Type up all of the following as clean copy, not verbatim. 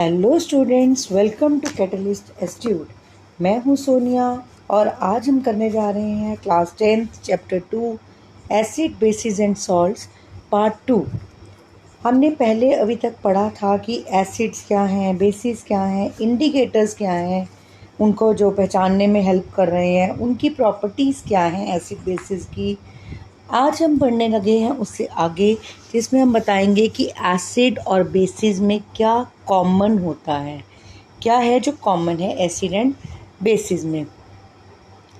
Hello students, welcome to Catalyst Institute. मैं हूं सोनिया और आज हम करने जा रहे हैं class 10th chapter 2 acid basis and salts part 2। हमने पहले अभी तक पढ़ा था कि एसिड्स क्या हैं, बेसिस क्या हैं, इंडिकेटर्स क्या हैं, उनको जो पहचानने में हेल्प कर रहे हैं, उनकी प्रॉपर्टीज़ क्या हैं एसिड बेसिस की। आज हम पढ़ने लगे हैं उससे आगे, जिसमें हम बताएंगे कि एसिड और बेसिस में क्या कॉमन होता है, क्या है जो कॉमन है एसिड एंड बेसिस में।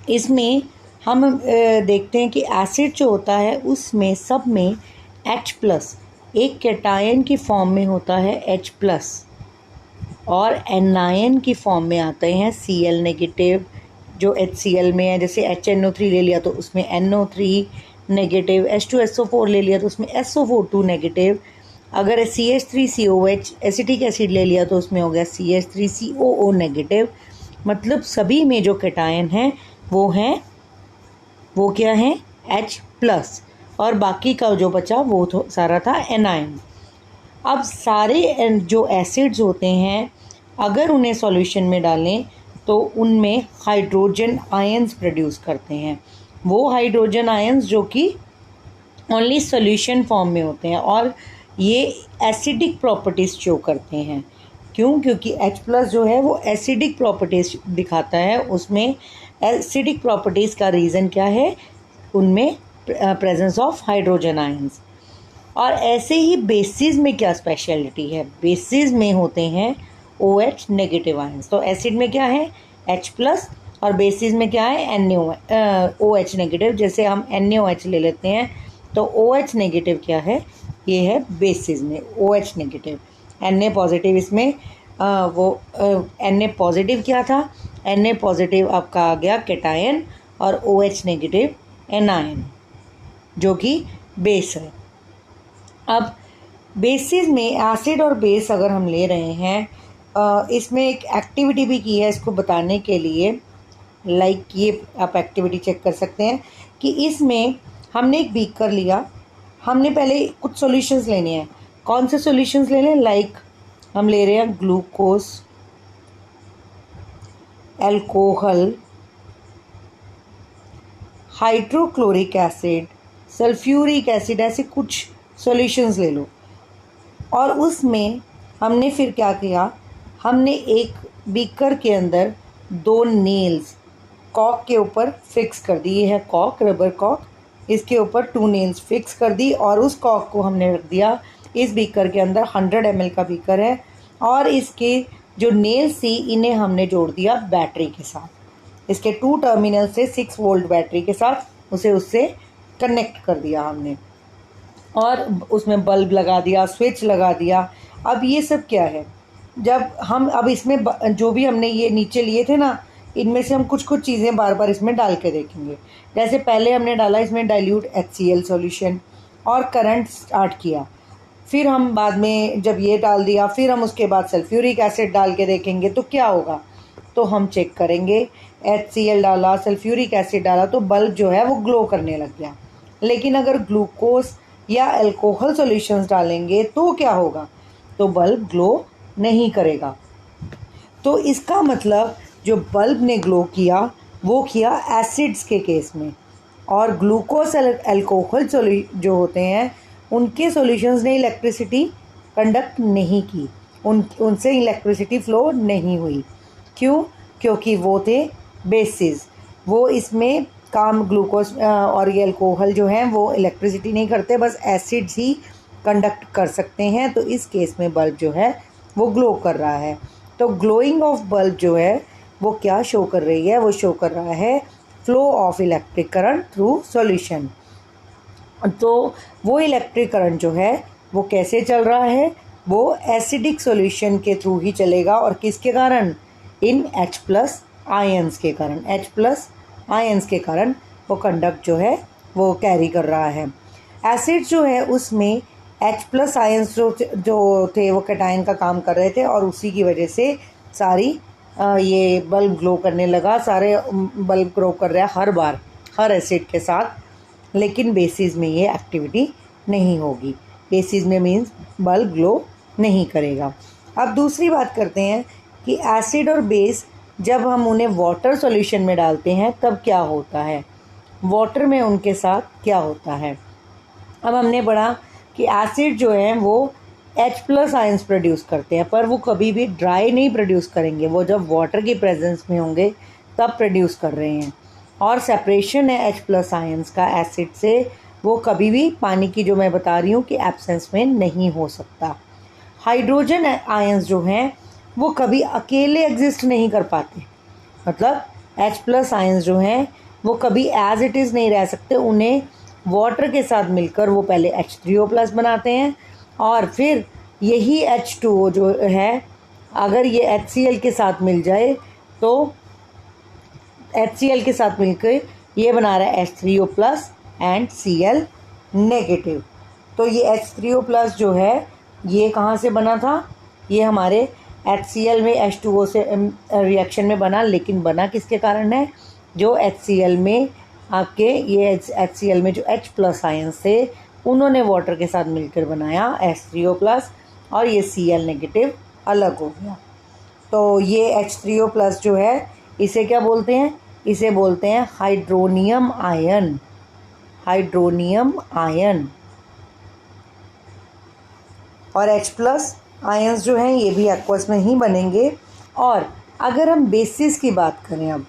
इसमें हम देखते हैं कि एसिड जो होता है उसमें सब में H+ एक कैटायन की फॉर्म में होता है H+, और एनायन की फॉर्म में आते हैं Cl नेगेटिव जो HCl में है। जैसे HNO3 ले लिया तो उसमें NO3 नेगेटिव, H2SO4 ले लिया तो उसमें SO4 नेगेटिव। अगर CH3COH एसिटिक एसिड ले लिया तो उसमें हो गया CH3COO नेगेटिव। मतलब सभी में जो कैटायन हैं वो क्या है H+, और बाकी का जो बचा वो तो सारा था एनायन। अब सारे जो एसिड्स होते हैं अगर उन्हें सॉल्यूशन में डालें तो उनमें हाइड्रोजन आयंस प्रोड्यूस करते हैं। वो हाइड्रोजन आयंस जो कि ओनली सॉल्यूशन फॉर्म में होते हैं और ये एसिडिक प्रॉपर्टीज़ शो करते हैं। क्योंकि H+ जो है वो एसिडिक प्रॉपर्टीज़ दिखाता है। उसमें एसिडिक प्रॉपर्टीज़ का रीज़न क्या है, उनमें प्रेजेंस ऑफ हाइड्रोजन आयंस। और ऐसे ही बेसिस में क्या स्पेशलिटी है, बेसिस में होते हैं OH नेगेटिव आयंस। तो एसिड में क्या है H+ और बेसिस में क्या है OH नेगेटिव। जैसे हम NaOH ले लेते हैं तो OH नेगेटिव क्या है, ये है बेसिस में OH नेगेटिव। Na पॉजिटिव इसमें Na पॉजिटिव क्या था, Na पॉजिटिव आपका आ गया कैटायन और OH नेगेटिव एनायन जो कि बेस है। अब बेसिस में एसिड और बेस अगर हम ले रहे हैं, इसमें एक एक्टिविटी भी की है इसको बताने के लिए। ये आप एक्टिविटी चेक कर सकते हैं कि इसमें हमने एक बीकर लिया, हमने पहले कुछ सॉल्यूशंस लेने हैं। कौन से सॉल्यूशंस ले लें, हम ले रहे हैं glucose, alcohol, hydrochloric acid, sulphuric acid, ऐसे कुछ सॉल्यूशंस ले लो। और उसमें हमने फिर क्या किया, हमने एक बीकर के अंदर 2 नेल्स कॉक के ऊपर फिक्स कर दी। ये है कॉक, रबर कॉक, इसके ऊपर 2 नेल्स फिक्स कर दी और उस कॉक को हमने रख दिया इस बीकर के अंदर। 100 ml का बीकर है और इसके जो नेल्स थी इन्हें हमने जोड़ दिया बैटरी के साथ। इसके 2 टर्मिनल से 6 वोल्ट बैटरी के साथ उससे कनेक्ट कर दिया हमने और उसमें बल्ब लगा दिया, स्विच लगा दिया। अब ये सब क्या है, जब हम अब इसमें जो भी हमने ये नीचे लिए थे ना, इनमें से हम कुछ चीज़ें बार बार इसमें डाल के देखेंगे। जैसे पहले हमने डाला इसमें डाइल्यूट HCl सॉल्यूशन और करंट स्टार्ट किया। फिर हम बाद में जब ये डाल दिया, फिर हम उसके बाद सल्फ्यूरिक एसिड डाल के देखेंगे तो क्या होगा। तो हम चेक करेंगे, HCl डाला, सल्फ्यूरिक एसिड डाला तो बल्ब जो है वो ग्लो करने लग गया। लेकिन अगर ग्लूकोज या अल्कोहल सॉल्यूशंस डालेंगे तो क्या होगा, तो बल्ब ग्लो नहीं करेगा। तो इसका मतलब जो बल्ब ने ग्लो किया वो किया एसिड्स के केस में, और ग्लूकोज अल्कोहल जो होते हैं उनके सॉल्यूशंस ने इलेक्ट्रिसिटी कंडक्ट नहीं की, उनसे इलेक्ट्रिसिटी फ्लो नहीं हुई। क्यों, क्योंकि वो थे बेसिस। वो इसमें काम ग्लूकोज और ये अल्कोहल जो हैं वो इलेक्ट्रिसिटी नहीं करते, बस एसिड्स ही कंडक्ट कर सकते हैं। तो इस केस में बल्ब जो है वो ग्लो कर रहा है। तो ग्लोइंग ऑफ बल्ब जो है वो क्या शो कर रही है, वो शो कर रहा है flow of electric current through solution. तो वो इलेक्ट्रिक करंट जो है वो कैसे चल रहा है, वो एसिडिक सॉल्यूशन के थ्रू ही चलेगा। और किसके कारण, इन H+ आयंस के कारण, H+ आयंस के कारण वो कंडक्ट जो है वो कैरी कर रहा है। एसिड जो है उसमें H+ आयंस जो थे वो कैटायन का काम कर रहे थे और उसी की वजह से सारी ये बल्ब ग्लो करने लगा। सारे बल्ब ग्लो कर रहा है हर बार हर एसिड के साथ। लेकिन बेसिस में ये एक्टिविटी नहीं होगी, बेसिस में मीन्स बल्ब ग्लो नहीं करेगा। अब दूसरी बात करते हैं कि एसिड और बेस जब हम उन्हें वाटर सॉल्यूशन में डालते हैं तब क्या होता है, वाटर में उनके साथ क्या होता है। अब हमने पढ़ा कि एसिड जो है वो H+ आयंस प्रोड्यूस करते हैं, पर वो कभी भी ड्राई नहीं प्रोड्यूस करेंगे, वो जब वाटर की प्रेजेंस में होंगे तब प्रोड्यूस कर रहे हैं। और सेपरेशन है H+ आयंस का एसिड से, वो कभी भी पानी की जो मैं बता रही हूँ कि एब्सेंस में नहीं हो सकता। हाइड्रोजन आयंस जो हैं वो कभी अकेले एग्जिस्ट नहीं कर पाते, मतलब H+ आयंस जो हैं वो कभी एज इट इज़ नहीं रह सकते, उन्हें वाटर के साथ मिलकर वो पहले H3O+ बनाते हैं और फिर यही H2O जो है अगर ये HCl के साथ मिल जाए तो HCl के साथ मिलकर ये बना रहा है H3O+ एंड Cl नेगेटिव। तो ये H3O+ जो है ये कहाँ से बना था, ये हमारे HCl में H2O से रिएक्शन में बना, लेकिन बना किसके कारण है, जो HCl में आपके ये HCl में जो H+ आयंस थे उन्होंने वाटर के साथ मिलकर बनाया H3O+ और ये Cl नेगेटिव अलग हो गया। तो ये H3O+ जो है इसे क्या बोलते हैं, इसे बोलते हैं हाइड्रोनियम आयन, हाइड्रोनियम आयन। और H+ आयंस जो हैं ये भी एक्वस में ही बनेंगे। और अगर हम बेसिस की बात करें अब,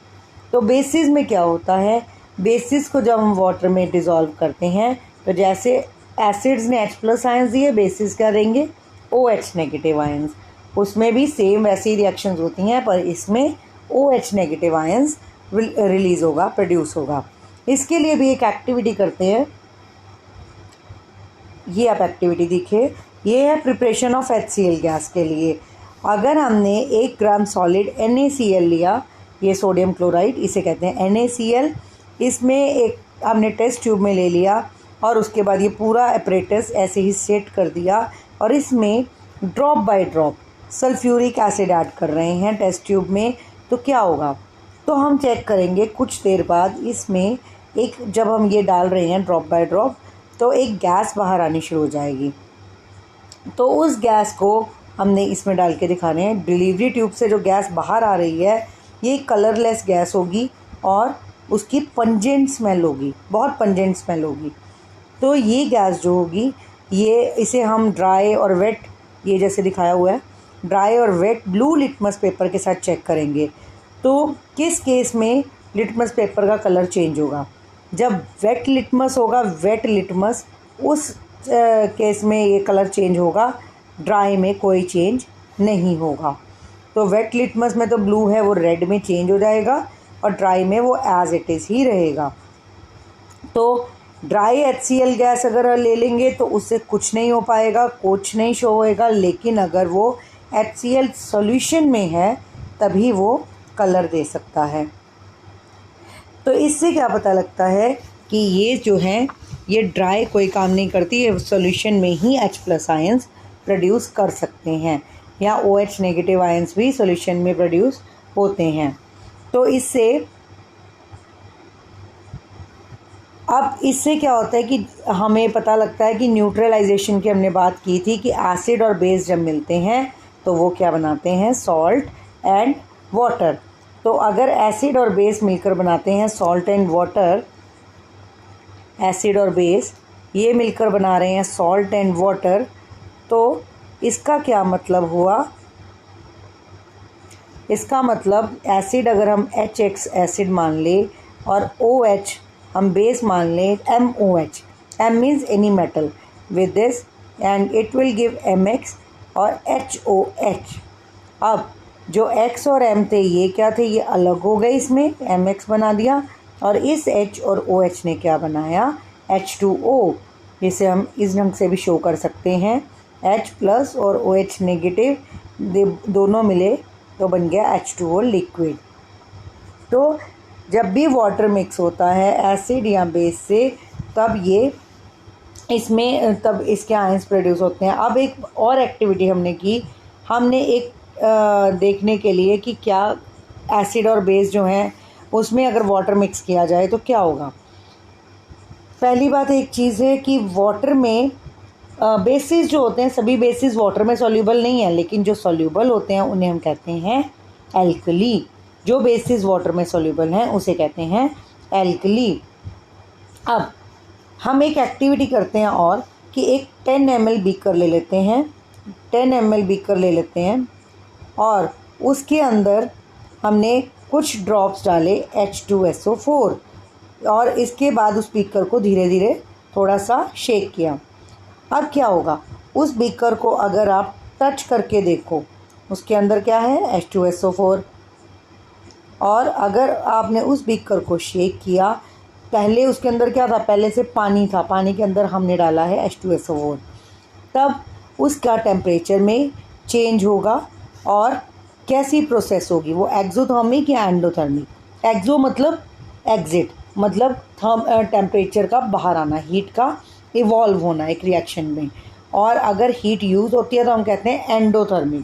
तो बेसिस में क्या होता है, बेसिस को जब हम वाटर में डिज़ोल्व करते हैं तो जैसे एसिड्स ने H+ आयंस दिए, बेसिस क्या देंगे OH नेगेटिव आयंस, उसमें भी सेम वैसी रिएक्शंस होती हैं पर इसमें OH नेगेटिव आयंस रिलीज़ होगा, प्रोड्यूस होगा। इसके लिए भी एक एक्टिविटी करते हैं, ये आप एक्टिविटी देखिए, ये है प्रिपरेशन ऑफ HCl गैस के लिए। अगर हमने 1 ग्राम सॉलिड NaCl लिया, ये सोडियम क्लोराइड इसे कहते हैं NaCl, इसमें एक हमने टेस्ट ट्यूब में ले लिया और उसके बाद ये पूरा अपरेटस ऐसे ही सेट कर दिया और इसमें drop by drop sulphuric acid add कर रहे हैं टेस्ट ट्यूब में, तो क्या होगा, तो हम चेक करेंगे कुछ देर बाद इसमें एक, जब हम ये डाल रहे हैं ड्रॉप बाय ड्रॉप, तो एक गैस बाहर आनी शुरू हो जाएगी। तो उस गैस को हमने इसमें डाल के दिखाने हैं। डिलीवरी ट्यूब से जो गैस बाहर आ रही है ये कलरलेस गैस होगी और उसकी पंजेंट स्मेल होगी, बहुत पंजेंट स्मेल होगी। तो ये गैस जो होगी ये, इसे हम ड्राई और वेट, ये जैसे दिखाया हुआ है ड्राई और वेट ब्लू लिटमस पेपर के साथ चेक करेंगे। तो किस केस में लिटमस पेपर का कलर चेंज होगा, जब वेट लिटमस होगा, वेट लिटमस, उस केस में ये कलर चेंज होगा, ड्राई में कोई चेंज नहीं होगा। तो वेट लिटमस में तो ब्लू है वो रेड में चेंज हो जाएगा और ड्राई में वो एज इट इज़ ही रहेगा। तो ड्राई HCl गैस अगर ले लेंगे तो उससे कुछ नहीं हो पाएगा, कुछ नहीं शो होएगा, लेकिन अगर वो HCl सॉल्यूशन में है तभी वो कलर दे सकता है। तो इससे क्या पता लगता है कि ये जो है ये ड्राई कोई काम नहीं करती, ये सॉल्यूशन में ही H+ आयंस प्रोड्यूस कर सकते हैं, या OH नेगेटिव आयंस भी सॉल्यूशन में प्रोड्यूस होते हैं। तो इससे अब इससे क्या होता है कि हमें पता लगता है कि न्यूट्रलाइजेशन की हमने बात की थी कि एसिड और बेस जब मिलते हैं तो वो क्या बनाते हैं, सॉल्ट एंड वाटर। तो अगर एसिड और बेस मिलकर बनाते हैं सॉल्ट एंड वाटर, एसिड और बेस ये मिलकर बना रहे हैं सॉल्ट एंड वाटर, तो इसका क्या मतलब हुआ, इसका मतलब एसिड अगर हम HX एसिड मान ले और OH हम बेस मान लें MOH, M means any metal with this and it will give MX और HOH। अब जो X और M थे ये क्या थे, ये अलग हो गए, इसमें MX बना दिया और इस H और OH ने क्या बनाया, H2O, जिसे हम इस ढंग से भी शो कर सकते हैं, H+ और OH नेगेटिव दोनों मिले तो बन गया H2O लिक्विड। तो जब भी वाटर मिक्स होता है एसिड या बेस से तब ये इसमें तब इसके आयंस प्रोड्यूस होते हैं। अब एक और एक्टिविटी हमने की, हमने एक देखने के लिए कि क्या एसिड और बेस जो हैं उसमें अगर वाटर मिक्स किया जाए तो क्या होगा। पहली बात एक चीज़ है कि वाटर में बेसिस जो होते हैं, सभी बेसिस वाटर में सॉल्यूबल नहीं है, लेकिन जो सॉल्यूबल होते हैं उन्हें हम कहते हैं एल्कली। जो बेसिस वाटर में सॉल्यूबल हैं उसे कहते हैं एल्कली। अब हम एक एक्टिविटी करते हैं और कि एक 10 ml बीकर ले लेते हैं, 10 ml बीकर ले लेते हैं और उसके अंदर हमने कुछ ड्रॉप्स डाले H2SO4 और इसके बाद उस बीकर को धीरे धीरे थोड़ा सा शेक किया। अब क्या होगा, उस बीकर को अगर आप टच करके देखो, उसके अंदर क्या है, H2SO4। और अगर आपने उस बीकर को शेक किया, पहले उसके अंदर क्या था, पहले से पानी था, पानी के अंदर हमने डाला है H2SO4, तब उसका टेम्परेचर में चेंज होगा और कैसी प्रोसेस होगी वो, एक्सोथर्मिक या एंडोथर्मिक। एक्सो मतलब एग्जिट, मतलब टेम्परेचर का बाहर आना, हीट का इवॉल्व होना एक रिएक्शन में, और अगर हीट यूज़ होती है तो हम कहते हैं एंडोथर्मिक।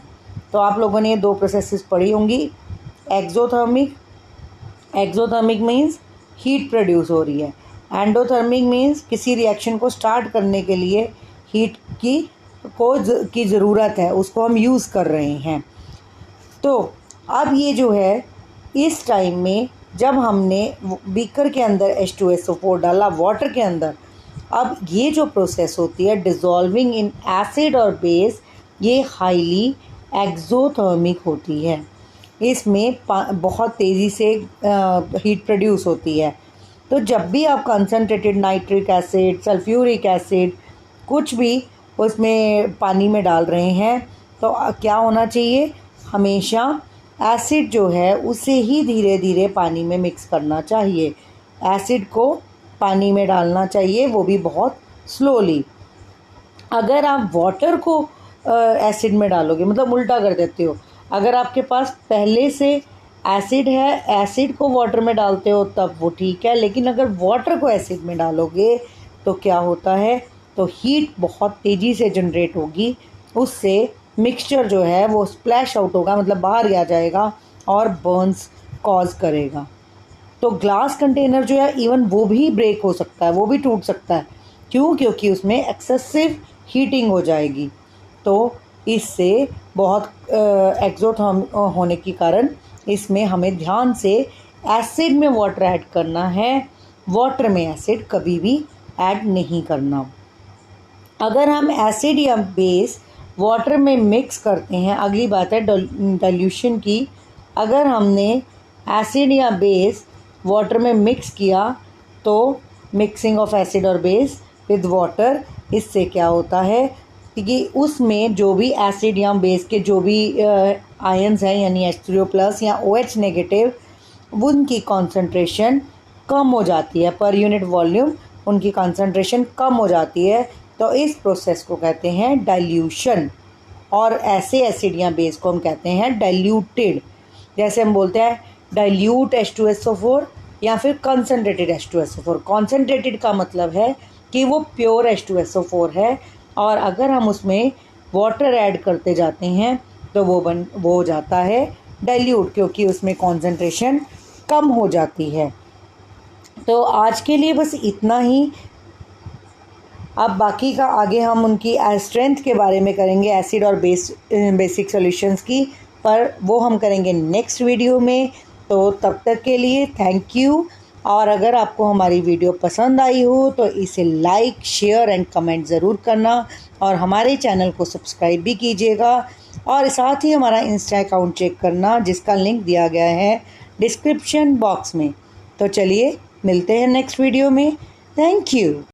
तो आप लोगों ने ये दो प्रोसेसेस पढ़ी होंगी, exothermic, exothermic means heat produce हो रही है, एंडोथर्मिक मीन्स किसी रिएक्शन को स्टार्ट करने के लिए हीट की ज़रूरत है, उसको हम यूज़ कर रहे हैं। तो अब ये जो है, इस टाइम में जब हमने बीकर के अंदर H2SO4 डाला वाटर के अंदर, अब ये जो प्रोसेस होती है डिज़ोल्विंग इन एसिड और बेस, ये हाईली एक्सोथर्मिक होती है। इसमें बहुत तेज़ी से हीट प्रोड्यूस होती है। तो जब भी आप concentrated nitric acid, sulphuric acid, कुछ भी उसमें पानी में डाल रहे हैं, तो क्या होना चाहिए, हमेशा एसिड जो है उसे ही धीरे धीरे पानी में मिक्स करना चाहिए। एसिड को पानी में डालना चाहिए, वो भी बहुत स्लोली। अगर आप वाटर को एसिड में डालोगे, मतलब उल्टा कर देते हो, अगर आपके पास पहले से एसिड है, एसिड को वाटर में डालते हो तब वो ठीक है, लेकिन अगर वाटर को एसिड में डालोगे तो क्या होता है, तो हीट बहुत तेज़ी से जनरेट होगी, उससे मिक्सचर जो है वो स्प्लैश आउट होगा, मतलब बाहर आ जाएगा और बर्न्स कॉज करेगा। तो ग्लास कंटेनर जो है इवन वो भी ब्रेक हो सकता है, वो भी टूट सकता है। क्यों? क्योंकि उसमें एक्सेसिव हीटिंग हो जाएगी। तो इससे बहुत एक्सोथर्मिक होने के कारण इसमें हमें ध्यान से एसिड में वाटर ऐड करना है, वाटर में एसिड कभी भी ऐड नहीं करना। अगर हम एसिड या बेस वाटर में मिक्स करते हैं, अगली बात है डाइल्यूशन की। अगर हमने एसिड या बेस वाटर में मिक्स किया तो मिक्सिंग ऑफ एसिड और बेस विद वाटर, इससे क्या होता है कि उसमें जो भी एसिड या बेस के जो भी आयंस हैं, यानी H3O+ या OH नेगेटिव, उनकी कॉन्सेंट्रेशन कम हो जाती है, पर यूनिट वॉल्यूम उनकी कॉन्सेंट्रेशन कम हो जाती है। तो इस प्रोसेस को कहते हैं डाइल्यूशन, और ऐसे एसिड या बेस को हम कहते हैं डाइल्यूटेड। जैसे हम बोलते हैं डाइल्यूट H2SO4 या फिर कंसनट्रेटेड H2SO4। कॉन्सेंट्रेटेड का मतलब है कि वो प्योर H2SO4 है, और अगर हम उसमें वाटर ऐड करते जाते हैं तो वो हो जाता है डाइल्यूट, क्योंकि उसमें कॉन्सेंट्रेशन कम हो जाती है। तो आज के लिए बस इतना ही। अब बाकी का आगे हम उनकी स्ट्रेंथ के बारे में करेंगे, एसिड और बेसिक सॉल्यूशंस की, पर वो हम करेंगे नेक्स्ट वीडियो में। तो तब तक के लिए थैंक यू। और अगर आपको हमारी वीडियो पसंद आई हो तो इसे लाइक, शेयर एंड कमेंट ज़रूर करना, और हमारे चैनल को सब्सक्राइब भी कीजिएगा, और साथ ही हमारा इंस्टा अकाउंट चेक करना, जिसका लिंक दिया गया है डिस्क्रिप्शन बॉक्स में। तो चलिए मिलते हैं नेक्स्ट वीडियो में। Thank you.